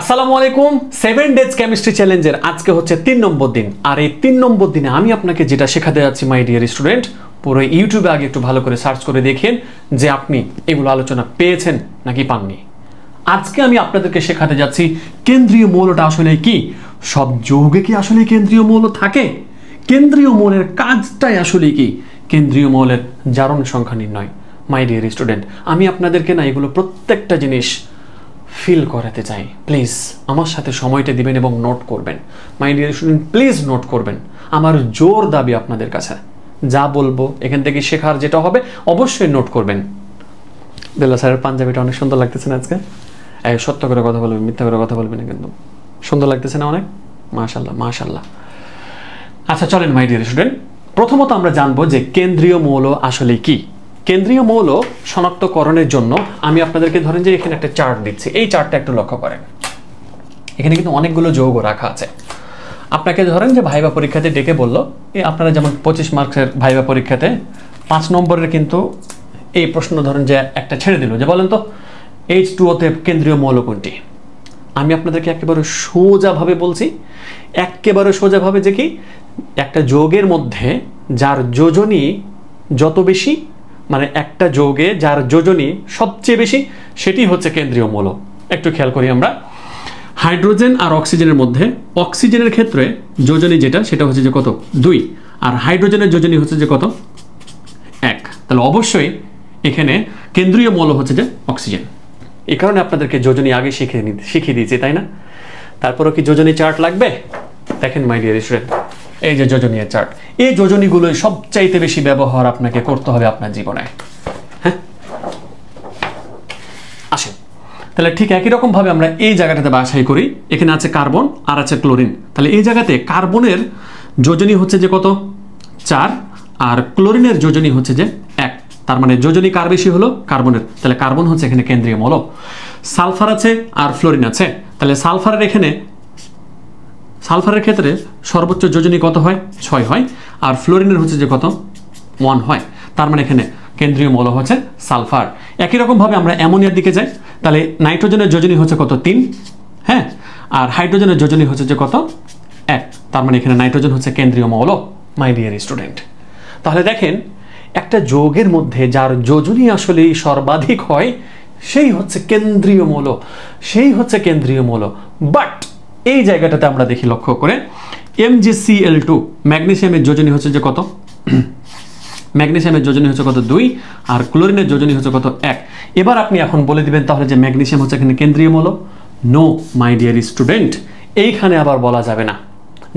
আসসালামু আলাইকুম 7 days chemistry চ্যালেঞ্জের আজকে হচ্ছে 3 নম্বর দিন আর এই 3 নম্বর দিনে আমি আপনাকে যেটা শেখাতে যাচ্ছি মাই ডিয়ার স্টুডেন্ট পুরো ইউটিউবে আগে একটু ভালো করে সার্চ করে দেখেন যে আপনি এগুলো আলোচনা পেয়েছেন নাকি পাননি। আজকে আমি আপনাদেরকে শেখাতে যাচ্ছি কেন্দ্রীয় মৌলটা আসলে কি। সব যৌগে কি আসলে কেন্দ্রীয় মৌল থাকে? কেন্দ্রীয় মৌলের কাজটাই আসলে কি? কেন্দ্রীয় মৌলের জারণ সংখ্যা নির্ণয়। মাই ডিয়ার স্টুডেন্ট আমি আপনাদেরকে না এগুলো প্রত্যেকটা জিনিস ফিল করাতে চাই। প্লিজ আমার সাথে সময়টা দিবেন এবং নোট করবেন। My dear student please note করবেন। আমার জোর দাবি আপনাদের কাছে, যা বলবো এখান থেকে শেখার যেটা হবে অবশ্যই নোট করবেন। বেলা স্যারের পাঞ্জাবিটা অনেক সুন্দর লাগতেছে না আজকে? সত্য করে কথা বলবেন, মিথ্যা করে কথা বলবেন না কিন্তু। সুন্দর লাগতেছে না অনেক? মাশাআল্লাহ মাশাআল্লাহ। আচ্ছা চলেন মাই ডিয়ার স্টুডেন্ট, প্রথমত আমরা জানবো যে কেন্দ্রীয় মৌল আসলে কি। কেন্দ্রীয় মৌল শনাক্তকরণের জন্য আমি আপনাদেরকে ধরেন যে এখানে একটা চার্ট দিচ্ছি, এই চার্টটা একটু লক্ষ্য করেন। এখানে কিন্তু অনেকগুলো যৌগ রাখা আছে। আপনাকে ধরেন যে ভাইবা পরীক্ষাতে ডেকে বললো আপনারা যেমন 25 মার্কসের ভাইবা পরীক্ষাতে 5 নম্বরের কিন্তু এই প্রশ্ন ধরেন যে একটা ছেড়ে দিল যে বলেন তো H2O-তে কেন্দ্রীয় মৌল কোনটি। আমি আপনাদেরকে একেবারে সোজাভাবে বলছি, একেবারে সোজাভাবে যে কি একটা যৌগের মধ্যে যার যোজনী যত বেশি, মানে একটা যৌগে যার যোজনী সবচেয়ে বেশি সেটি হচ্ছে কেন্দ্রীয় মৌল। একটু খেয়াল করি আমরা, হাইড্রোজেন আর অক্সিজেনের মধ্যে অক্সিজেনের ক্ষেত্রে যোজনী যেটা সেটা হচ্ছে যে কত 2, আর হাইড্রোজেনের যোজনী হচ্ছে যে কত 1। তাহলে অবশ্যই এখানে কেন্দ্রীয় মৌল হচ্ছে যে অক্সিজেন। এই কারণে আপনাদেরকে যোজনী আগে শিখিয়ে দিয়েছি, তাই না? তারপরও কি যোজনী চার্ট লাগবে? দেখেন মাই ডিয়ার স্টুডেন্ট, এই যে যোজনীয় চার্ট, এই যোজনীগুলোই সবচাইতে বেশি ব্যবহার আপনাকে করতে হবে আপনার জীবনে। হ্যাঁ আসেন তাহলে ঠিক একই রকম ভাবে আমরা এই জায়গাটাতে বাছাই করি। এখানে আছে কার্বন আর আছে ক্লোরিন। তাহলে এই জায়গাতে কার্বনের যোজনী হচ্ছে যে কত 4, আর ক্লোরিনের যোজনী হচ্ছে যে 1। তার মানে যোজনী কার বেশি হলো? কার্বনের। তাহলে কার্বন হচ্ছে এখানে কেন্দ্রীয় মৌল। সালফার আছে আর ফ্লোরিন আছে। তাহলে সালফারের ক্ষেত্রে সর্বোচ্চ যোজনী কত হয়? 6 হয়, আর ফ্লোরিনের হচ্ছে যে কত 1 হয়। তার মানে এখানে কেন্দ্রীয় মৌল হচ্ছে সালফার। একই রকম ভাবে আমরা অ্যামোনিয়ার দিকে যাই। তাহলে নাইট্রোজেনের যোজনী হচ্ছে কত 3, হ্যাঁ, আর হাইড্রোজেনের যোজনী হচ্ছে যে কত 1। তার মানে এখানে নাইট্রোজেন হচ্ছে কেন্দ্রীয় মৌল মাই ডিয়ার স্টুডেন্ট। তাহলে দেখেন একটা যৌগের মধ্যে যার যোজনী আসলে সর্বাধিক হয় সেই হচ্ছে কেন্দ্রীয় মৌল, সেই হচ্ছে কেন্দ্রীয় মৌল। বাট এই জায়গাটাতে আমরা দেখি লক্ষ্য করে MgCl2 ম্যাগনেসিয়ামের যোজনী হচ্ছে যে কত ম্যাগনেসিয়ামের যোজনী হচ্ছে কত 2, আর ক্লোরিনের যোজনী হচ্ছে কত 1। এবার আপনি এখন বলে দিবেন তাহলে যে ম্যাগনেসিয়াম হচ্ছে এখানে কেন্দ্রীয় মৌল। নো মাই ডিয়ার স্টুডেন্ট, এইখানে আবার বলা যাবে না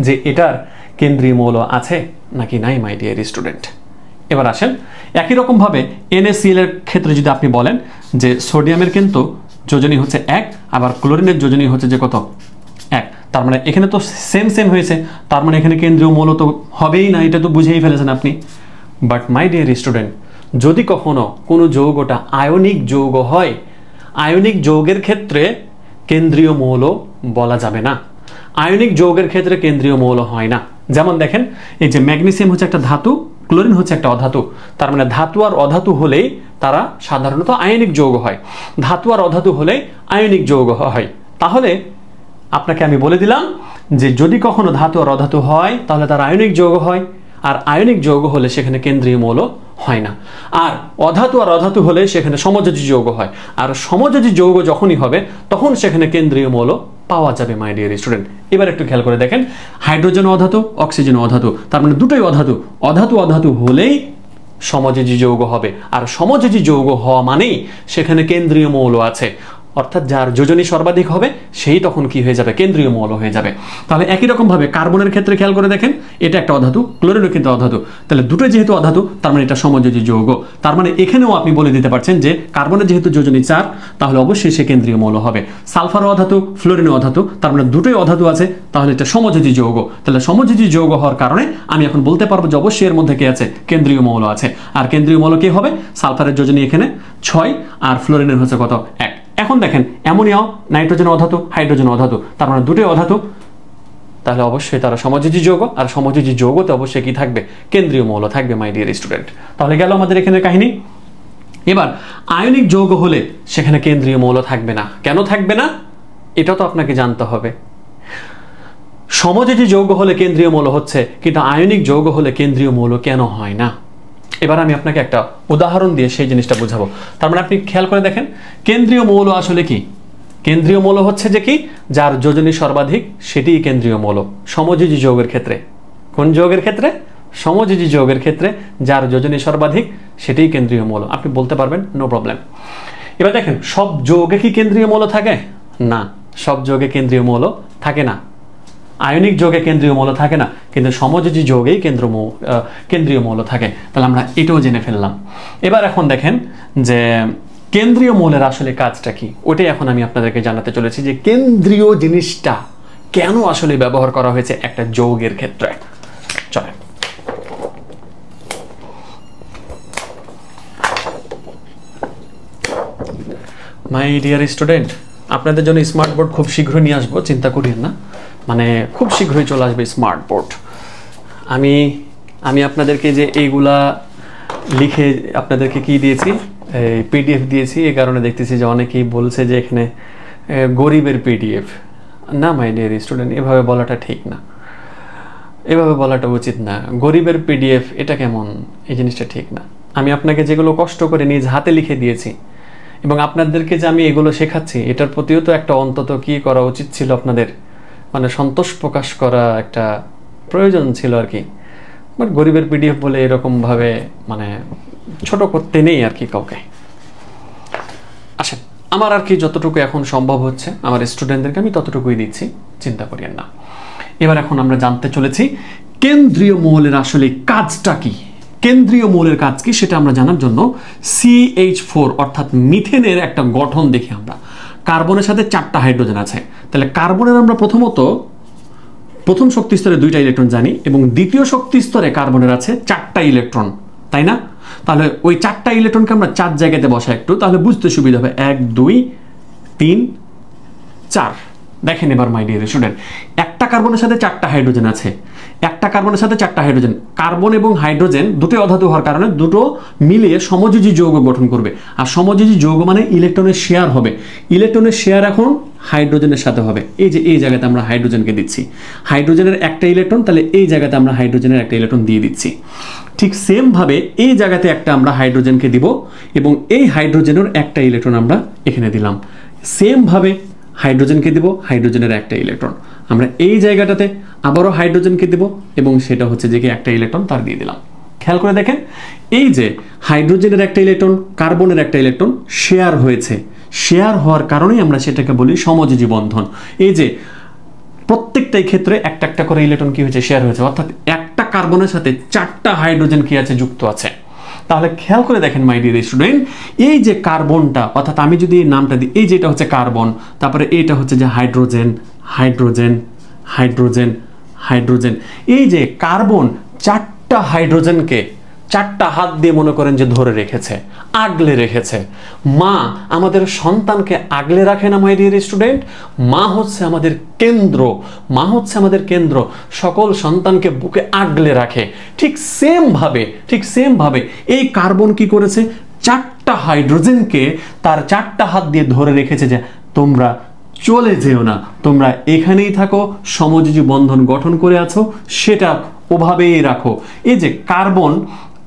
যে এটার কেন্দ্রীয় মৌল আছে নাকি নাই মাই ডিয়ার স্টুডেন্ট। এবার আসেন একই রকম ভাবে NaCl এর ক্ষেত্রে যদি আপনি বলেন যে সোডিয়ামের কিন্তু যোজনী হচ্ছে 1, আবার ক্লোরিনের যোজনী হচ্ছে যে কত 1। তার মানে এখানে তো সেম হয়েছে, তার মানে এখানে কেন্দ্রীয় মৌল তো হবেই না, এটা তো বুঝেই ফেলেছেন আপনি। বাট মাই ডিয়ার স্টুডেন্ট যদি কখনো কোনো যৌগটা আয়নিক যৌগ হয়, আয়নিক যৌগের ক্ষেত্রে কেন্দ্রীয় মৌল বলা যাবে না। আয়নিক যৌগের ক্ষেত্রে কেন্দ্রীয় মৌল হয় না। যেমন দেখেন এই যে ম্যাগনেসিয়াম হচ্ছে একটা ধাতু, ক্লোরিন হচ্ছে একটা অধাতু। তার মানে ধাতু আর অধাতু হলেই তারা সাধারণত আয়নিক যৌগ হয়, ধাতু আর অধাতু হলেই আয়নিক যৌগ হয়। তাহলে আপনাকে আমি বলে দিলাম যে যদি কখনো ধাতু আর অধাতু হয় তাহলে তার আয়নিক যৌগ হয়, আর আয়নিক যৌগ হলে সেখানে কেন্দ্রীয় মৌল হয় না। আর অধাতু আর অধাতু হলে সেখানে সমযোজী যৌগ হয়, আর সমযোজী যৌগ যখনই হবে তখন সেখানে কেন্দ্রীয় মৌল পাওয়া যাবে মাই ডিয়ার স্টুডেন্ট। এবার একটু খেয়াল করে দেখেন হাইড্রোজেন অধাতু, অক্সিজেন অধাতু, তার মানে দুটোই অধাতু। অধাতু হলেই সমযোজী যৌগ হবে, আর সমযোজী যৌগ হওয়া মানেই সেখানে কেন্দ্রীয় মৌল আছে, অর্থাৎ যার যোজনী সর্বাধিক হবে সেই তখন কি হয়ে যাবে? কেন্দ্রীয় মৌল হয়ে যাবে। তাহলে একই রকম ভাবে কার্বনের ক্ষেত্রে খেয়াল করে দেখেন এটা একটা অধাতু, ক্লোরিনও কিন্তু অধাতু। তাহলে দুটো যেহেতু অধাতু তার মানে এটা সমযোজী যৌগ। তার মানে এখানেও আপনি বলে দিতে পারছেন যে কার্বনের যেহেতু যোজনী 4 তাহলে অবশ্যই সে কেন্দ্রীয় মৌল হবে। সালফার অধাতু, ফ্লোরিনও অধাতু, তার মানে দুটোই অধাতু আছে, তাহলে এটা সমযোজী যৌগ। তাহলে সমযোজী যৌগ হওয়ার কারণে আমি এখন বলতে পারবো যে অবশ্যই এর মধ্যে কে আছে? কেন্দ্রীয় মৌল আছে। আর কেন্দ্রীয় মৌল কে হবে? সালফারের যোজনী এখানে 6, আর ফ্লোরিনের হচ্ছে কত 1। এখন দেখেন অ্যামোনিয়াও নাইট্রোজেন অধাতু, হাইড্রোজেন অধাতু, তার মানে দুটোই অধাতু, তাহলে অবশ্যই তারা সমযোজী যৌগ, আর সমযোজী যৌগতে অবশ্যই কি থাকবে? কেন্দ্রীয় মৌল থাকবে মাই ডিয়ার স্টুডেন্ট। তাহলে গেল আমাদের এখানে কাহিনী। এবার আয়নিক যৌগ হলে সেখানে কেন্দ্রীয় মৌল থাকবে না। কেন থাকবে না? এটা তো আপনাকে জানতে হবে। সমযোজী যৌগ হলে কেন্দ্রীয় মৌল হচ্ছে, কিন্তু আয়নিক যৌগ হলে কেন্দ্রীয় মৌল কেন হয় না? এবার আমি আপনাকে একটা উদাহরণ দিয়ে সেই জিনিসটা বুঝাবো। তার মানে আপনি খেয়াল করে দেখেন, কেন্দ্রীয় মৌল আসলে কি? কেন্দ্রীয় মৌল হচ্ছে যে কি, যার যোজনী সর্বাধিক সেটিই কেন্দ্রীয় মৌল। সমযোজী যৌগের ক্ষেত্রে, কোন যৌগের ক্ষেত্রে? সমযোজী যৌগের ক্ষেত্রে যার যোজনী সর্বাধিক সেটিই কেন্দ্রীয় মৌল। আপনি বলতে পারবেন, নো প্রবলেম। এবার দেখেন, সব যৌগে কি কেন্দ্রীয় মৌল থাকে? না, সব যৌগে কেন্দ্রীয় মৌল থাকে না। আয়নিক যৌগে কেন্দ্রীয় মৌল থাকে না, কিন্তু সমযোজী যৌগেই কেন্দ্রীয় মৌল থাকে। তাহলে আমরা এটাও জেনে ফেললাম। এবার এখন দেখেন যে কেন্দ্রীয় মৌলের আসলে কাজটা কি, ওটাই এখন আমি আপনাদেরকে জানাতে চলেছি, যে কেন্দ্রীয় জিনিসটা কেন আসলে ব্যবহার করা হয়েছে একটা যৌগের ক্ষেত্রে। চলেন, মাই ডিয়ার স্টুডেন্ট, আপনাদের জন্য স্মার্ট বোর্ড খুব শীঘ্রই নিয়ে আসবো, চিন্তা করিয়েন না। মানে খুব শীঘ্রই চলে আসবে স্মার্ট বোর্ড। আমি আপনাদেরকে যে এইগুলা লিখে আপনাদেরকে কি দিয়েছি, পিডিএফ দিয়েছি। এই কারণে দেখতেছি যে অনেকেই বলছে যে এখানে গরিবের পিডিএফ। না মাই ডিয়ার স্টুডেন্ট, এভাবে বলাটা ঠিক না, এভাবে বলাটা উচিত না। গরিবের পিডিএফ এটা কেমন? এই জিনিসটা ঠিক না। আমি আপনাকে যেগুলো কষ্ট করে নিজ হাতে লিখে দিয়েছি এবং আপনাদেরকে যে আমি এগুলো শেখাচ্ছি, এটার প্রতিও তো একটা অন্তত কি করা উচিত ছিল আপনাদের, মানে সন্তোষ প্রকাশ করা একটা প্রয়োজন ছিল আর কি। বাট গরিবের পিডিএফ বলে এরকমভাবে মানে ছোট করতে নেই আর কি কাউকে। আসেন, আমার আর কি যতটুকু এখন সম্ভব হচ্ছে আমার স্টুডেন্টদেরকে আমি ততটুকুই দিচ্ছি, চিন্তা করিয়েন না। এবার এখন আমরা জানতে চলেছি কেন্দ্রীয় মৌলের আসলে কাজটা কি। কেন্দ্রীয় মৌলের কাজ কি সেটা আমরা জানার জন্য CH4 অর্থাৎ মিথেনের একটা গঠন দেখি আমরা। কার্বনের সাথে 4টা হাইড্রোজেন আছে। তাহলে কার্বনের আমরা প্রথম শক্তি স্তরে 2টা ইলেকট্রন জানি এবং দ্বিতীয় শক্তি স্তরে কার্বনের আছে 4টা ইলেকট্রন, তাই না? তাহলে ওই 4টা ইলেকট্রনকে আমরা 4 জায়গাতে বসাই একটু, তাহলে বুঝতে সুবিধা হবে। 1 2 3 4। দেখেন এবার মাই ডিয়ার স্টুডেন্ট, একটা কার্বনের সাথে 4টা হাইড্রোজেন আছে, একটা কার্বনের সাথে 4টা হাইড্রোজেন। কার্বন এবং হাইড্রোজেন দুটো অধাতু হওয়ার কারণে দুটো মিলিয়ে সমযোজী যৌগ গঠন করবে। আর সমযোজী যৌগ মানে ইলেকট্রনের শেয়ার হবে। ইলেকট্রনের শেয়ার এখন হাইড্রোজেনের সাথে হবে। এই যে এই জায়গাতে আমরা হাইড্রোজেনকে দিচ্ছি, হাইড্রোজেনের একটা ইলেকট্রন, তাহলে এই জায়গাতে আমরা হাইড্রোজেনের একটা ইলেকট্রন দিয়ে দিচ্ছি। ঠিক সেম ভাবে এই জায়গাতে একটা আমরা হাইড্রোজেনকে দিব এবং এই হাইড্রোজেনের একটা ইলেকট্রন আমরা এখানে দিলাম। সেম ভাবে হাইড্রোজেনকে দিব, হাইড্রোজেনের একটা ইলেকট্রন আমরা এই জায়গাটাতে আবারও হাইড্রোজেনকে দিব এবং সেটা হচ্ছে যে কি একটা ইলেকট্রন তার দিয়ে দিলাম। খেয়াল করে দেখেন, এই যে হাইড্রোজেনের একটা ইলেকট্রন, কার্বনের একটা ইলেকট্রন শেয়ার হয়েছে, শেয়ার হওয়ার কারণেই আমরা সেটাকে বলি সমযোজী বন্ধন। এই যে প্রত্যেকটাই ক্ষেত্রে একটা একটা করে ইলেকট্রন কি হয়েছে, শেয়ার হয়েছে, অর্থাৎ একটা কার্বনের সাথে 4টা হাইড্রোজেন কি আছে, যুক্ত আছে। তাহলে খেয়াল করে দেখেন মাই ডিয়ার স্টুডেন্ট, এই যে কার্বনটা, অর্থাৎ আমি যদি এই নামটা দিই, এই যে এটা হচ্ছে কার্বন, তারপরে এইটা হচ্ছে যে হাইড্রোজেন, হাইড্রোজেন, হাইড্রোজেন, হাইড্রোজেন। এই যে কার্বন 4টা হাইড্রোজেনকে 4টা হাত দিয়ে মনে করেন যে ধরে রেখেছে, আগলে রেখেছে। মা আমাদের সন্তানকে আগলে রাখে না মাই ডিয়ার স্টুডেন্ট? মা হচ্ছে আমাদের কেন্দ্র, মা হচ্ছে আমাদের কেন্দ্র, সকল সন্তানকে বুকে আগলে রাখে। ঠিক সেম ভাবে এই কার্বন কি করেছে, 4টা হাইড্রোজেনকে তার 4টা হাত দিয়ে ধরে রেখেছে যে তোমরা চলে যেও না, তোমরা এখানেই থাকো, সমযোজী বন্ধন গঠন করে আছো, সেটা ওভাবেই রাখো। এই যে কার্বন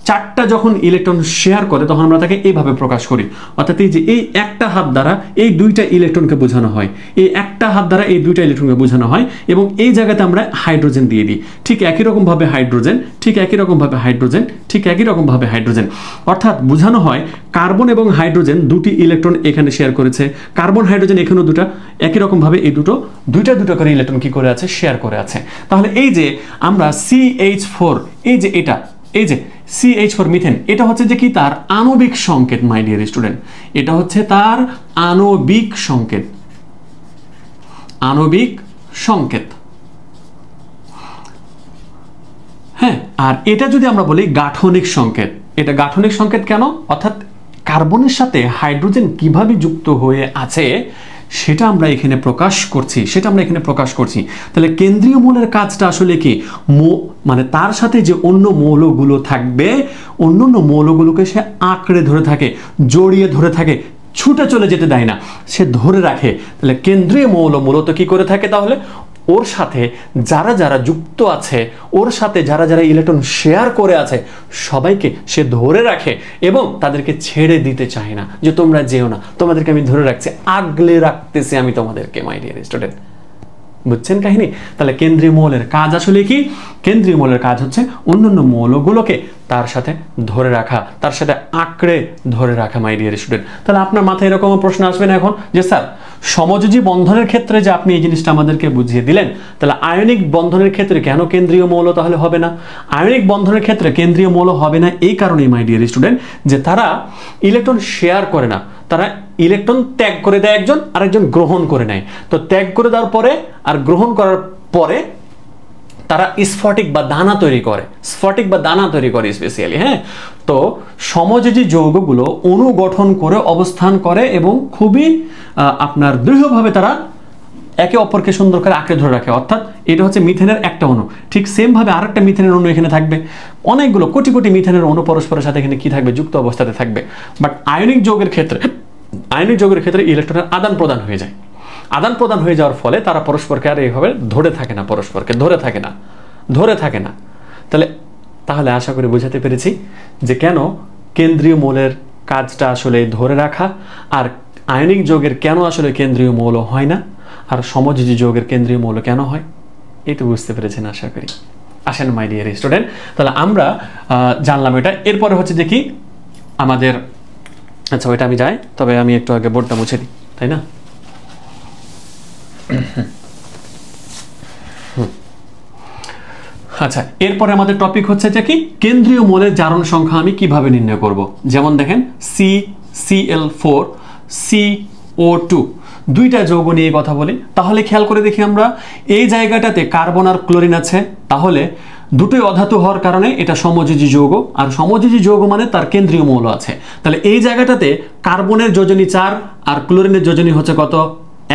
4টা যখন ইলেকট্রন শেয়ার করে তখন আমরা তাকে এইভাবে প্রকাশ করি, অর্থাৎ এই যে এই একটা হাত দ্বারা এই 2টা ইলেকট্রনকে বোঝানো হয়, এই একটা হাত দ্বারা এই 2টা ইলেকট্রনকে বোঝানো হয় এবং এই জায়গাতে আমরা হাইড্রোজেন দিয়ে দিই। ঠিক একই রকম ভাবে হাইড্রোজেন, ঠিক একই রকম ভাবে হাইড্রোজেন, ঠিক একই রকম ভাবে হাইড্রোজেন, অর্থাৎ বোঝানো হয় কার্বন এবং হাইড্রোজেন 2টি ইলেকট্রন এখানে শেয়ার করেছে, কার্বন হাইড্রোজেন এখানেও 2টা, একই রকম ভাবে এই দুইটা করে ইলেকট্রন কি করে আছে, শেয়ার করে আছে। তাহলে এই যে আমরা CH4, এই যে এটা, এই যে CH4 মিথেন, এটা হচ্ছে যে কি তার আণবিক সংকেত মাই ডিয়ার স্টুডেন্ট, এটা হচ্ছে তার আণবিক সংকেত, আণবিক সংকেত। হ্যাঁ, আর এটা যদি আমরা বলি গাঠনিক সংকেত, এটা গাঠনিক সংকেত কেন, অর্থাৎ কার্বনের সাথে হাইড্রোজেন কিভাবে যুক্ত হয়ে আছে সেটা আমরা এখানে প্রকাশ করছি, তাহলে কেন্দ্রীয় মৌলের কাজটা আসলে কি, মানে তার সাথে যে অন্য মৌলগুলো থাকবে, অন্যান্য মৌলগুলোকে সে আঁকড়ে ধরে থাকে, জড়িয়ে ধরে থাকে, ছুটে চলে যেতে দেয় না, সে ধরে রাখে। তাহলে কেন্দ্রীয় মৌল মূলত কি করে থাকে, তাহলে ওর সাথে যারা যারা যুক্ত আছে, ওর সাথে যারা যারা ইলেকট্রন শেয়ার করে আছে সবাইকে সে ধরে রাখে এবং তাদেরকে ছেড়ে দিতে চায় না, যে তোমরা যেও না, তোমাদেরকে আমি ধরে রাখছি, আগলে রাখতেছি আমি তোমাদেরকে, মাই ডিয়ার স্টুডেন্ট। বুঝছেন কাহিনী? তাহলে কেন্দ্রীয় মৌলের কাজ আসলে কি? কেন্দ্রীয় মৌলের কাজ হচ্ছে অন্যান্য মৌলগুলোকে তার সাথে ধরে রাখা, তার সাথে আঁকড়ে ধরে রাখা, মাই ডিয়ার স্টুডেন্ট। তাহলে আপনার মাথায় এরকম প্রশ্ন আসবে না এখন যে স্যার সমযোজী বন্ধনের ক্ষেত্রে যে আপনি এই জিনিসটা আমাদেরকে বুঝিয়ে দিলেন, তাহলে আয়নিক বন্ধনের ক্ষেত্রে কেন কেন্দ্রীয় মৌল তাহলে হবে না? আয়নিক বন্ধনের ক্ষেত্রে কেন্দ্রীয় মৌল হবে না এই কারণেই, মাই ডিয়ার স্টুডেন্ট, যে তারা ইলেকট্রন শেয়ার করে না, তারা ইলেকট্রন ত্যাগ করে দেয় একজন, আরেকজন গ্রহণ করে নেয়। তো ত্যাগ করে দেওয়ার পরে আর গ্রহণ করার পরে তারা স্ফটিক বা দানা তৈরি করে, স্ফটিক বা দানা তৈরি করে স্পেশালি। হ্যাঁ, তো সমযোজী যৌগগুলো অণু গঠন করে অবস্থান করে এবং খুবই আপনার দৃঢ়ভাবে তারা একে অপরকে সুন্দর করে আঁকড়ে ধরে রাখে। অর্থাৎ এটা হচ্ছে মিথেনের একটা অণু, ঠিক সেম ভাবে আরেকটা মিথেনের অণু এখানে থাকবে, অনেকগুলো কোটি কোটি মিথেনের অণু পরস্পরের সাথে এখানে কি থাকবে, যুক্ত অবস্থাতে থাকবে। বাট আয়নিক যৌগের ক্ষেত্রে ইলেকট্রনের আদান প্রদান হয়ে যায়। আদান প্রদান হয়ে যাওয়ার ফলে তারা পরস্পরকে আর এইভাবে ধরে থাকে না, পরস্পরকে ধরে থাকে না। তাহলে আশা করি বোঝাতে পেরেছি যে কেন কেন্দ্রীয় মৌলের কাজটা আসলে ধরে রাখা, আর আয়নিক যৌগের কেন আসলে কেন্দ্রীয় মৌল হয় না, আর সমযোজী যৌগের কেন্দ্রীয় মৌল কেন হয়, এই তো বুঝতে পেরেছেন আশা করি। আসেন মাই ডিয়ার স্টুডেন্ট, তাহলে আমরা জানলাম এটা। এরপরে হচ্ছে দেখি আমাদের, আচ্ছা ওইটা আমি যাই, তবে আমি একটু আগে বোর্ডটা মুছে দিই, তাই না? আচ্ছা, এরপরে আমাদের টপিক হচ্ছে যে কি কেন্দ্রীয় মৌলের জারণ সংখ্যা আমি কিভাবে নির্ণয় করব। যেমন দেখেন CCl4 CO2 দুইটা যৌগ নিয়ে কথা বলি, তাহলে খেয়াল করে দেখি আমরা এই জায়গাটাতে কার্বন আর ক্লোরিন আছে, তাহলে দুটোই অধাতু হওয়ার কারণে এটা সমযোজী যৌগ, আর সমযোজী যৌগ মানে তার কেন্দ্রীয় মৌল আছে। তাহলে এই জায়গাটাতে কার্বনের যোজনী 4 আর ক্লোরিনের যোজনী হচ্ছে কত,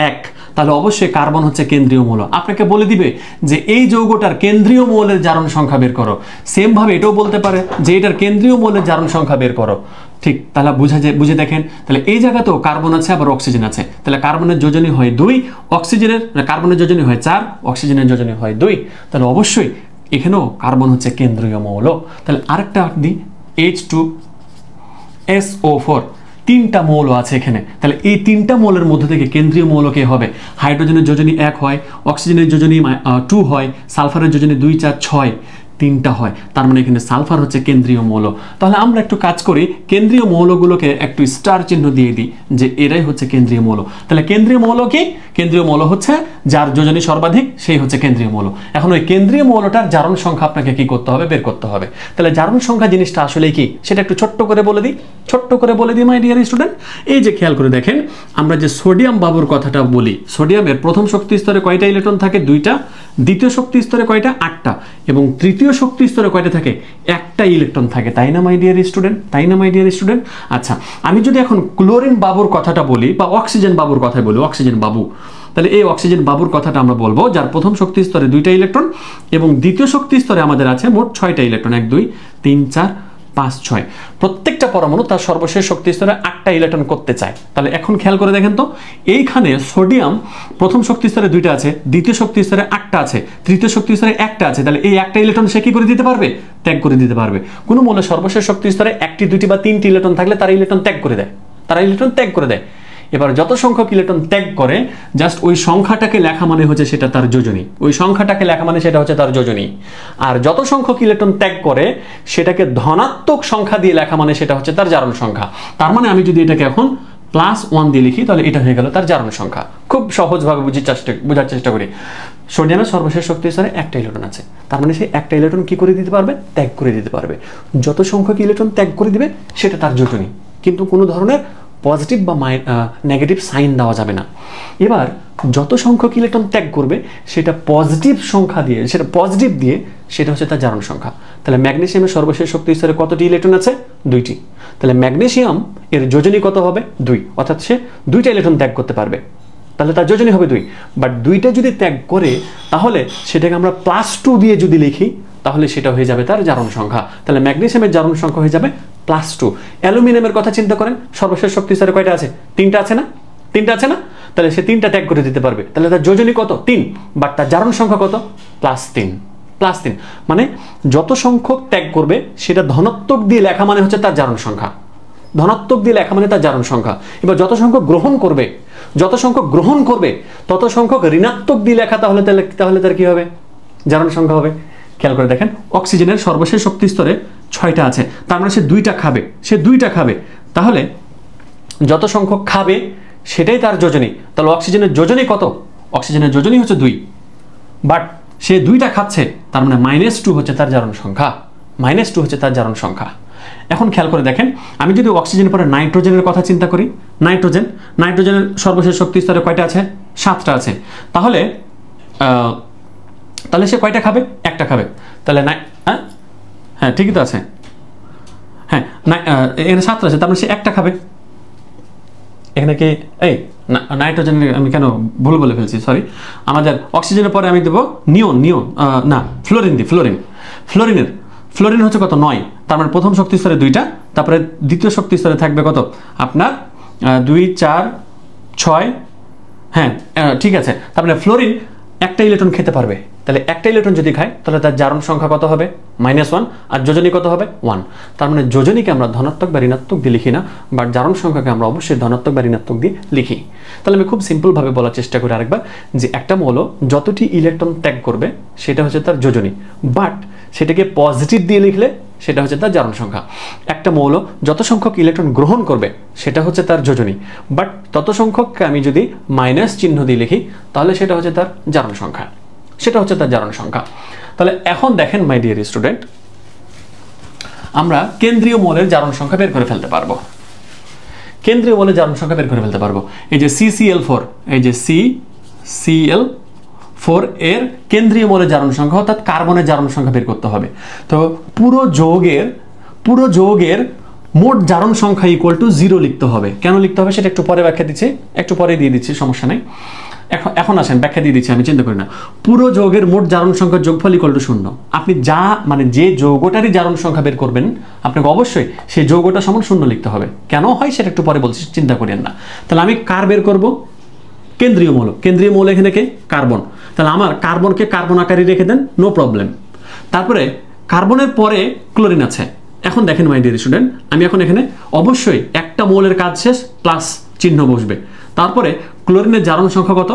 1, তাহলে অবশ্যই কার্বন হচ্ছে কেন্দ্রীয় মৌল। আপনাকে বলে দিবে যে এই যৌগটার কেন্দ্রীয় মৌলের জারণ সংখ্যা বের করো, সেম ভাবে এটাও বলতে পারে যে এটার কেন্দ্রীয় মৌলের জারণ সংখ্যা বের করো। ঠিক, তাহলে বুঝে দেখেন, তাহলে এই জায়গাতেও কার্বন আছে আবার অক্সিজেন আছে, তাহলে কার্বনের যোজনী হয় 2, কার্বনের যোজনী হয় 4, অক্সিজেনের যোজনী হয় 2, তাহলে অবশ্যই এখানেও কার্বন হচ্ছে কেন্দ্রীয় মৌল। তাহলে আরেকটা দিই H2SO4, 3টা মৌল আছে এখানে, তাহলে এই 3টা মৌলের মধ্যে থেকে কেন্দ্রীয় মৌল কে হবে? হাইড্রোজেনের যোজনী 1 হয়, অক্সিজেনের যোজনী 2 হয়, সালফারের যোজনী 2, 4, 6, 3টা হয়। তার মানে এখানে সালফার হচ্ছে কেন্দ্রীয় মৌল। তাহলে আমরা একটু কাজ করি, কেন্দ্রীয় মৌলগুলোকে একটু স্টার চিহ্ন দিয়ে দিই যে এরাই হচ্ছে কেন্দ্রীয় মৌল। তাহলে কেন্দ্রীয় মৌল কি? কেন্দ্রীয় মৌল হচ্ছে যার যোজনী সর্বাধিক, সেই হচ্ছে কেন্দ্রীয় মৌল। এখন ওই কেন্দ্রীয় মৌলটার জারণ সংখ্যা আপনাকে কি করতে হবে, বের করতে হবে। তাহলে জারণ সংখ্যা জিনিসটা আসলে কি সেটা একটু ছোট্ট করে বলে দিই মাই ডিয়ার স্টুডেন্ট। এই যে খেয়াল করে দেখেন, আমরা যে সোডিয়াম বাবুর কথাটা বলি, সোডিয়ামের প্রথম শক্তি স্তরে কয়টা ইলেকট্রন থাকে? 2টা, দ্বিতীয় শক্তি স্তরে কয়টা? 8টা, এবং তৃতীয় শক্তি স্তরে কয়টা থাকে? 1টা ইলেকট্রন থাকে, তাই না মাই ডিয়ার স্টুডেন্ট? আচ্ছা, আমি যদি এখন ক্লোরিন বাবুর কথাটা বলি বা অক্সিজেন বাবুর কথা বলি, অক্সিজেন বাবু, তাহলে এই অক্সিজেন বাবুর কথাটা আমরা বলবো যার প্রথম শক্তি স্তরে 2টা ইলেকট্রন এবং দ্বিতীয় শক্তি স্তরে আমাদের আছে মোট 6টা ইলেকট্রন, 1, 2, 3, 4, 5, 6। প্রত্যেকটা পরমাণু তার সর্বশেষ শক্তি স্তরে 8টা ইলেকট্রন করতে চায়। তাহলে এখন খেয়াল করে দেখেন তো, এইখানে সোডিয়াম প্রথম শক্তি স্তরে 2টা আছে, দ্বিতীয় শক্তি স্তরে 8টা আছে, তৃতীয় শক্তি স্তরে 1টা আছে, তাহলে এই 1টা ইলেকট্রন সে কি করে দিতে পারবে? ত্যাগ করে দিতে পারবে। কোনো মৌলের সর্বশেষ শক্তি স্তরে 1টি, 2টি বা 3টি ইলেকট্রন থাকলে তারা ইলেকট্রন ত্যাগ করে দেয়। এবার যত সংখ্যক ইলেকট্রন ত্যাগ করে, জাস্ট ওই সংখ্যাটাকে লেখা মানে হচ্ছে সেটা তার যোজনী, আর যত সংখ্যক ইলেকট্রন ত্যাগ করে সেটাকে ধনাত্মক সংখ্যা দিয়ে লেখা মানে সেটা হচ্ছে তার জারণ সংখ্যা। তার মানে আমি যদি এটাকে এখন +1 দিয়ে লিখি, তাহলে এটা হয়ে গেল তার জারণ সংখ্যা। খুব সহজভাবে বোঝার চেষ্টা করি। সোডিয়ামের সর্বশেষ শক্তি স্তরে 1টা ইলেকট্রন আছে, তার মানে সেই 1টা ইলেকট্রন কি করে দিতে পারবে? ত্যাগ করে দিতে পারবে। যত সংখ্যক ইলেকট্রন ত্যাগ করে দিবে সেটা তার যোজনী, কিন্তু কোনো ধরনের পজিটিভ বা নেগেটিভ সাইন দেওয়া যাবে না। এবার যত সংখ্যক ইলেকট্রন ত্যাগ করবে সেটা পজিটিভ সংখ্যা দিয়ে, সেটা পজিটিভ দিয়ে, সেটা হচ্ছে তার জারণ সংখ্যা। তাহলে ম্যাগনেসিয়ামের সর্বশেষ শক্তি স্তরে কতটি ইলেকট্রন আছে? 2টি। তাহলে ম্যাগনেসিয়াম এর যোজনী কত হবে? 2, অর্থাৎ সে 2টা ইলেকট্রন ত্যাগ করতে পারবে, তাহলে তার যোজনী হবে 2। বাট 2টা যদি ত্যাগ করে তাহলে সেটাকে আমরা +2 দিয়ে যদি লিখি, তাহলে সেটা হয়ে যাবে তার জারণ সংখ্যা। তাহলে ম্যাগনেসিয়ামের জারণ সংখ্যা হয়ে যাবে +2। অ্যালুমিনিয়ামের কথা চিন্তা করেন, সর্বশেষ শক্তি স্তরে কয়টা আছে? 3টা আছে না? 3টা আছে না? তাহলে সে 3টা ত্যাগ করে দিতে পারবে, তাহলে তার যোজনী কত? 3, বাট তার জারণ সংখ্যা কত? +3। মানে যত সংখ্যক ত্যাগ করবে সেটা ধনাত্মক দিয়ে লেখা মানে হচ্ছে তার জারণ সংখ্যা, ধনাত্মক দিয়ে লেখা মানে তার জারণ সংখ্যা। এবার যত সংখ্যক গ্রহণ করবে তত সংখ্যক ঋণাত্মক দিয়ে লেখা, তাহলে তার কি হবে? জারণ সংখ্যা হবে। খেয়াল করে দেখেন, অক্সিজেনের সর্বশেষ শক্তি স্তরে 6টা আছে, তার মানে সে 2টা খাবে, তাহলে যত সংখ্যক খাবে সেটাই তার যোজনী। তাহলে অক্সিজেনের যোজনী কত? অক্সিজেনের যোজনী হচ্ছে 2, বাট সে 2টা খাচ্ছে, তার মানে -2 হচ্ছে তার জারণ সংখ্যা। এখন খেয়াল করে দেখেন, আমি যদি অক্সিজেনের পরে নাইট্রোজেনের কথা চিন্তা করি, নাইট্রোজেনের সর্বশেষ শক্তি স্তরে কয়টা আছে? 7টা আছে। তাহলে সে কয়টা খাবে? 1টা খাবে। তাহলে হ্যাঁ ঠিকই তো আছে, হ্যাঁ এখানে 7টা আছে, তার মানে সে 1টা খাবে। এখানে কি নাইট্রোজেন, আমি কেন ভুল বলে ফেলছি, সরি। আমাদের অক্সিজেনের পরে আমি দেবো ফ্লোরিন হচ্ছে কত? 9। তার মানে প্রথম শক্তি স্তরে 2টা, তারপরে দ্বিতীয় শক্তি স্তরে থাকবে কত? আপনার 2, 4, 6, হ্যাঁ ঠিক আছে। তার মানে ফ্লোরিন একটা ইলেকট্রন খেতে পারবে, তাহলে একটা ইলেকট্রন যদি খায় তাহলে তার জারণ সংখ্যা কত হবে? -1, আর যোজনী কত হবে? 1। তার মানে যোজনীকে আমরা ধনাত্মক বা ঋণাত্মক দিয়ে লিখি না, বাট জারণ সংখ্যাকে আমরা অবশ্যই ধনাত্মক বা ঋণাত্মক দিয়ে লিখি। তাহলে আমি খুব সিম্পলভাবে বলার চেষ্টা করি আরেকবার, যে একটা মৌল যতটি ইলেকট্রন ত্যাগ করবে সেটা হচ্ছে তার যোজনী, বাট সেটাকে পজিটিভ দিয়ে লিখলে সেটা হচ্ছে তার জারণ সংখ্যা। একটা মৌল যত সংখ্যক ইলেকট্রন গ্রহণ করবে সেটা হচ্ছে তার যোজনী, বাট তত সংখ্যককে আমি যদি মাইনাস চিহ্ন দিয়ে লিখি তাহলে সেটা হচ্ছে তার জারণ সংখ্যা। তাহলে এখন দেখেন মাই ডিয়ার স্টুডেন্ট, আমরা কেন্দ্রীয় মৌলের জারণ সংখ্যা বের করে ফেলতে পারবো। এই যে CCl4, CCl4 এর কেন্দ্রীয় মৌলের জারণ সংখ্যা, অর্থাৎ কার্বনের জারণ সংখ্যা বের করতে হবে। তো পুরো যৌগের মোট জারণ সংখ্যা = 0 লিখতে হবে। কেন লিখতে হবে সেটা একটু পরে ব্যাখ্যা দিচ্ছি, একটু পরে দিয়ে দিচ্ছি, সমস্যা নাই। এখন আসেন ব্যাখ্যা দিয়ে দিচ্ছি, আমি চিন্তা করি না। পুরো যৌগের মোট জারণ সংখ্যার যোগফল = 0। আপনি যে যৌগটারই জারণ সংখ্যা বের করবেন, আপনাকে অবশ্যই সেই যৌগটা সমান 0 লিখতে হবে। কেন হয় সেটা একটু পরে বলছি, চিন্তা করেন না। তাহলে আমি কার বের করব? কেন্দ্রীয় মৌল এখানে কে? কার্বন। তাহলে আমার কার্বনকে কার্বন আকারে রেখে দেন, নো প্রবলেম। তারপরে কার্বনের পরে ক্লোরিন আছে। এখন দেখেন মাই ডিয়ার স্টুডেন্ট, আমি এখন এখানে অবশ্যই একটা মৌলের কাজ শেষ, প্লাস চিহ্ন বসবে। তারপরে ক্লোরিনের জারণ সংখ্যা কত?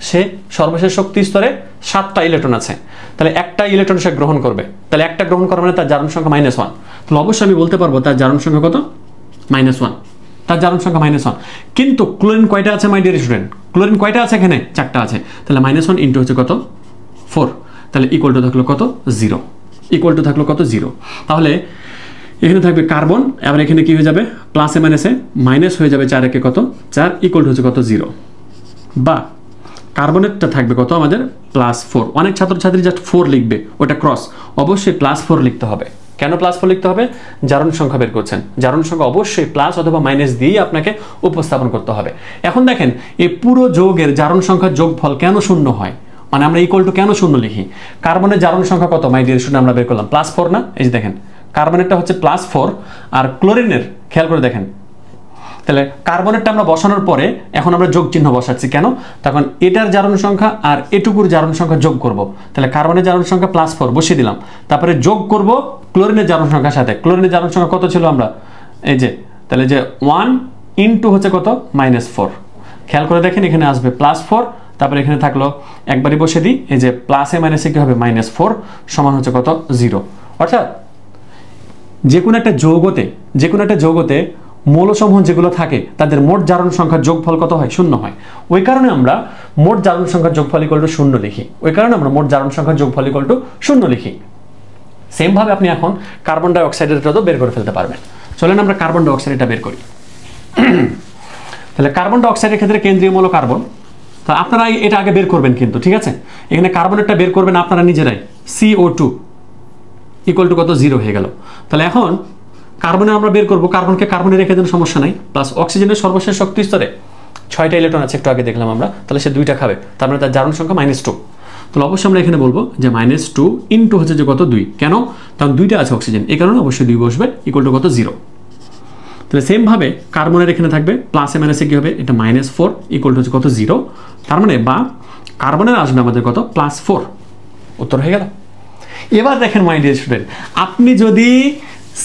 সে সর্বশেষ শক্তি স্তরে 7টা ইলেকট্রন আছে, তাহলে একটা ইলেকট্রন সে গ্রহণ করবে, তাহলে একটা গ্রহণ করা মানে তার জারণ সংখ্যা -1। তাহলে অবশ্যই আমি বলতে পারবো তার জারণ সংখ্যা কত? -1, তার জারণ সংখ্যা -1। কিন্তু ক্লোরিন কয়টা আছে মাই ডিয়ার স্টুডেন্ট? ক্লোরিন কয়টা আছে এখানে? 4টা আছে। তাহলে -1 ইন্টু হচ্ছে কত? 4। তাহলে ইকুয়াল টু থাকলো কত? 0। তাহলে এখানে থাকবে কার্বন, এবার এখানে কি হয়ে যাবে? প্লাসে মাইনাসে মাইনাস হয়ে যাবে, 4 একে কত? 4, ইকুয়াল টু হচ্ছে কত? 0। বা কার্বনেরটা থাকবে কত আমাদের? +4। অনেক ছাত্রছাত্রী জাস্ট 4 লিখবে, ওটা ক্রস। অবশ্যই +4 লিখতে হবে। কেন +4 লিখতে হবে? জারণ সংখ্যা বের করছেন, জারণ সংখ্যা অবশ্যই প্লাস অথবা মাইনাস দিয়েই আপনাকে উপস্থাপন করতে হবে। এখন দেখেন, এই পুরো যৌগের জারণ সংখ্যার যোগফল কেন 0 হয়, মানে আমরা ইকুয়াল টু কেন 0 লিখি? কার্বনের জারণ সংখ্যা কত মাই ডিয়ার স্টুডেন্ট? আমরা বের করলাম +4 না? এই যে দেখেন, কার্বনেরটা হচ্ছে +4, আর ক্লোরিনের খেয়াল করে দেখেন, তাহলে কার্বনেরটা আমরা বসানোর পরে এখন আমরা যোগ চিহ্ন বসাচ্ছি। কেন? তখন এটার জারণ সংখ্যা আর এটুকুর জারণ সংখ্যা যোগ করব। তাহলে কার্বনের জারণ সংখ্যা +4 বসিয়ে দিলাম, তারপরে যোগ করব ক্লোরিনের জারণ সংখ্যার সাথে। ক্লোরিনের জারণ সংখ্যা কত ছিল আমরা? এই যে, তাহলে যে 1 ইন্টু হচ্ছে কত? -4। খেয়াল করে দেখেন, এখানে আসবে +4, তারপরে এখানে থাকলো, একবারই বসে দিই, এই যে প্লাসে মাইনাসে কি হবে? -4 সমান হচ্ছে কত? 0। অর্থাৎ যে কোনো একটা যৌগতে মৌলসমূহ যেগুলো থাকে তাদের মোট জারণ সংখ্যার যোগফল কত হয়? 0 হয়। ওই কারণে আমরা মোট জারণ সংখ্যার যোগফল = 0 লিখি। সেম ভাবে আপনি এখন কার্বন ডাই অক্সাইডেরটাও বের করে ফেলতে পারবেন। চলেন আমরা কার্বন ডাই অক্সাইডটা বের করি। তাহলে কার্বন ডাই অক্সাইডের ক্ষেত্রে কেন্দ্রীয় মৌল কার্বন। তো আপনারা এটা আগে বের করবেন কিন্তু, ঠিক আছে? এখানে কার্বনেরটা বের করবেন আপনারা নিজেরাই। CO2 = কত? 0 হয়ে গেল। তাহলে এখন কার্বনে আমরা বের করবো, কার্বনকে কার্বনে রেখে দেন, সমস্যা নাই। প্লাস অক্সিজেনের সর্বশেষ শক্তি স্তরে 6টা ইলেকট্রন আছে, একটু আগে দেখলাম আমরা, তাহলে সে 2টা খাবে, তার মানে তার জারণ সংখ্যা -2। তাহলে অবশ্যই আমরা এখানে বলবো যে -2 ইন্টু হচ্ছে যে কত? 2। কেন? কারণ 2টা আছে অক্সিজেন, এই কারণে অবশ্যই 2 বসবে, ইকুয়াল টু কত? 0। তাহলে সেমভাবে কার্বনের এখানে থাকবে প্লাসে মাইনাসে কী হবে, এটা -4 ইকুয়াল টু হচ্ছে কত 0, তার মানে বা কার্বনের আসবে আমাদের কত +4, উত্তর হয়ে গেল। এবার দেখেন মাই ডিয়ার স্টুডেন্ট, আপনি যদি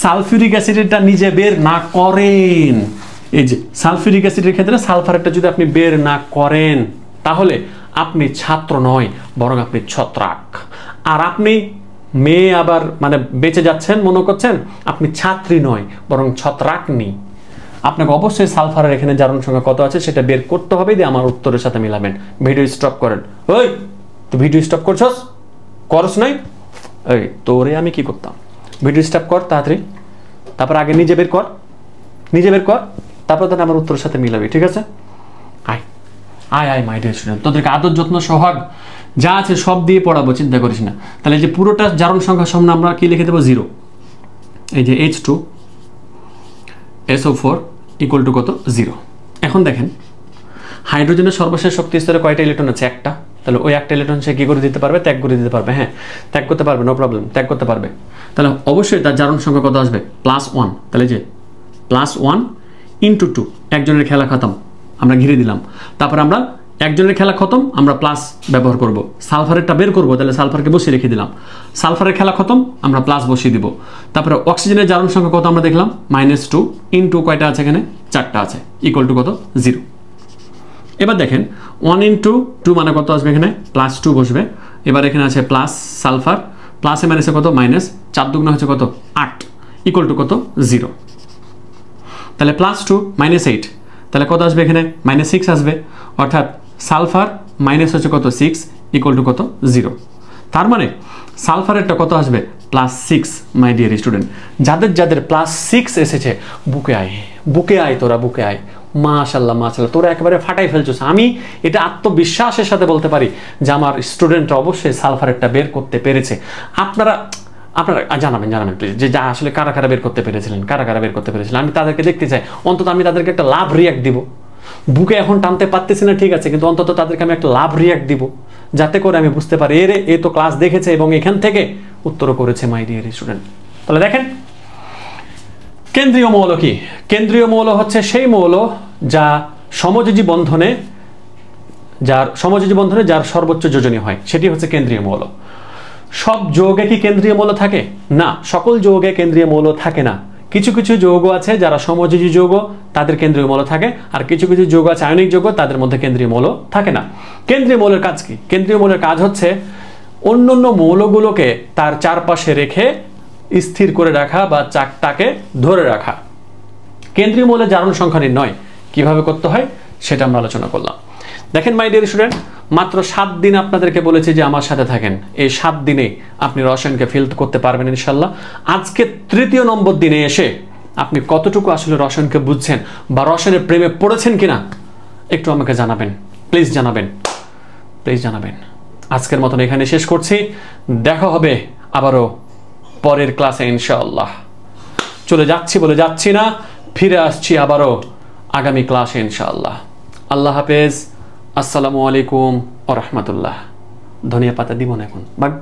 সালফিউরিক অ্যাসিডেরটা নিজে বের না করেন, এই যে সালফিউরিক অ্যাসিডের ক্ষেত্রে সালফারেটটা যদি আপনি বের না করেন, তাহলে আপনি ছাত্র নয় বরং আপনি ছত্রাক। আর আপনি মেয়ে আবার মানে বেঁচে যাচ্ছেন মনে করছেন, আপনি ছাত্রী নয় বরং ছত্রাকনি। আপনাকে অবশ্যই সালফারের এখানে জারণ সংখ্যা কত আছে সেটা বের করতে হবে, দিয়ে আমার উত্তরের সাথে মিলাবেন। ভিডিও স্টপ করেন। ওই তুই ভিডিও স্টপ করছস, করস নাই? এই তোরে আমি কি করতাম, ভিডিও স্টপ কর তাড়াতাড়ি, তারপর আগে নিজে বের কর, নিজে বের কর, তারপর তো আমার উত্তরের সাথে মিলাবি, ঠিক আছে? আয় আয় আয় মাই ডিয়ার স্টুডেন্ট, তোদেরকে আদর যত্ন সোহাগ যা আছে সব দিয়ে পড়াবো, চিন্তা করিস না। তাহলে যে পুরোটা জারণ সংখ্যার সামনে আমরা কি লিখে দেবো 0, এই যে H2SO4 ইকুয়াল টু কত 0। এখন দেখেন হাইড্রোজেনের সর্বশেষ শক্তি স্তরে কয়টা ইলেকট্রন আছে, একটা। তাহলে ওই একটা ইলেকট্রন সে কি করে দিতে পারবে, ত্যাগ করে দিতে পারবে। হ্যাঁ ত্যাগ করতে পারবে, নো প্রবলেম, ত্যাগ করতে পারবে। তাহলে অবশ্যই তার জারণ সংখ্যা কত আসবে +1। তাহলে যে +1 × 2, একজনের খেলা খতম, আমরা ঘিরে দিলাম। তারপর আমরা একজনের খেলা খতম, আমরা প্লাস ব্যবহার করব, সালফারেরটা বের করব, তাহলে সালফারকে বসিয়ে রেখে দিলাম। সালফারের খেলা খতম, আমরা প্লাস বসিয়ে দিব। তারপরে অক্সিজেনের জারণ সংখ্যা কত আমরা দেখলাম -2 × কয়টা আছে এখানে, 4টা আছে, ইকুয়াল টু কত 0। এবার দেখেন 1 × 2 মানে কত আসবে, এখানে +2 বসবে। এবার এখানে আছে প্লাস সালফার, প্লাসে মাইনাসে কত -4 দুগুণ হচ্ছে কত 8, ইকুয়াল টু কত 0। তাহলে +2 -8, তাহলে কত আসবে এখানে -6 আসবে, অর্থাৎ সালফার মাইনাস হচ্ছে কত 6 ইকুয়াল টু কত 0। তার মানে সালফারেরটা কত আসবে +6। মাই ডিয়ার স্টুডেন্ট, যাদের যাদের +6 এসেছে বুকে আয়, বুকে আয়, তোরা বুকে আয়। মাশাল্লাহ মাশাল্লাহ, তোরা একেবারে ফাটাই ফেলছিস। আমি এটা আত্মবিশ্বাসের সাথে বলতে পারি যে আমার স্টুডেন্টরা অবশ্যই সালফারেরটা বের করতে পেরেছে। আপনারা জানাবেন প্লিজ যে যা আসলে কারা কারা বের করতে পেরেছিলেন, কারা কারা বের করতে পেরেছিলেন, আমি তাদেরকে দেখতে চাই। অন্তত আমি তাদেরকে একটা লাভ রিয়াক্ট দিব। বুকে এখন টানতে পারতেছি না ঠিক আছে, কিন্তু অন্তত তাদেরকে আমি একটা লাভ রিয়াক্ট দিব, যাতে করে আমি বুঝতে পারি এ তো ক্লাস দেখেছে এবং এখান থেকে উত্তরও করেছে। মাই ডিয়ার স্টুডেন্ট, তাহলে দেখেন কেন্দ্রীয় মৌল কি? কেন্দ্রীয় মৌল হচ্ছে সেই মৌল যা সমযোজী বন্ধনে যার সর্বোচ্চ যোজনী হয়, সেটি হচ্ছে কেন্দ্রীয় মৌল। সব যৌগে কি কেন্দ্রীয় মৌল থাকে না? সকল যৌগে কেন্দ্রীয় মৌল থাকে না। কিছু কিছু যৌগ আছে যারা সমযোজী যৌগ, তাদের কেন্দ্রীয় মৌল থাকে, আর কিছু কিছু যৌগ আছে আয়নিক যৌগ, তাদের মধ্যে কেন্দ্রীয় মৌল থাকে না। কেন্দ্রীয় মৌলের কাজ কি? কেন্দ্রীয় মৌলের কাজ হচ্ছে অন্যান্য মৌলগুলোকে তার চারপাশে রেখে স্থির করে রাখা বা চাকটাকে ধরে রাখা। কেন্দ্রীয় মৌলের জারণ সংখ্যা নির্ণয় কিভাবে করতে হয় সেটা আমরা আলোচনা করলাম। দেখেন মাই ডিয়ার স্টুডেন্ট, মাত্র 7 দিন আপনাদেরকে বলেছি যে আমার সাথে থাকেন। এই 7 দিনে আপনি রসায়নকে ফিল করতে পারবেন ইনশাল্লাহ। আজকে 3য় নম্বর দিনে এসে আপনি কতটুকু আসলে রসায়নকে বুঝছেন বা রসায়নের প্রেমে পড়েছেন কিনা একটু আমাকে জানাবেন, প্লিজ জানাবেন, প্লিজ জানাবেন। আজকের মতন এখানে শেষ করছি, দেখা হবে আবারও পরের ক্লাসে ইনশাআল্লাহ। চলে যাচ্ছি বলে যাচ্ছি না, ফিরে আসছি আবারও আগামী ক্লাসে ইনশাআল্লাহ। আল্লাহ হাফেজ, আসসালামু আলাইকুম ওয়া রাহমাতুল্লাহ। ধনিয়া পাতা দিব না এখন, বাগ।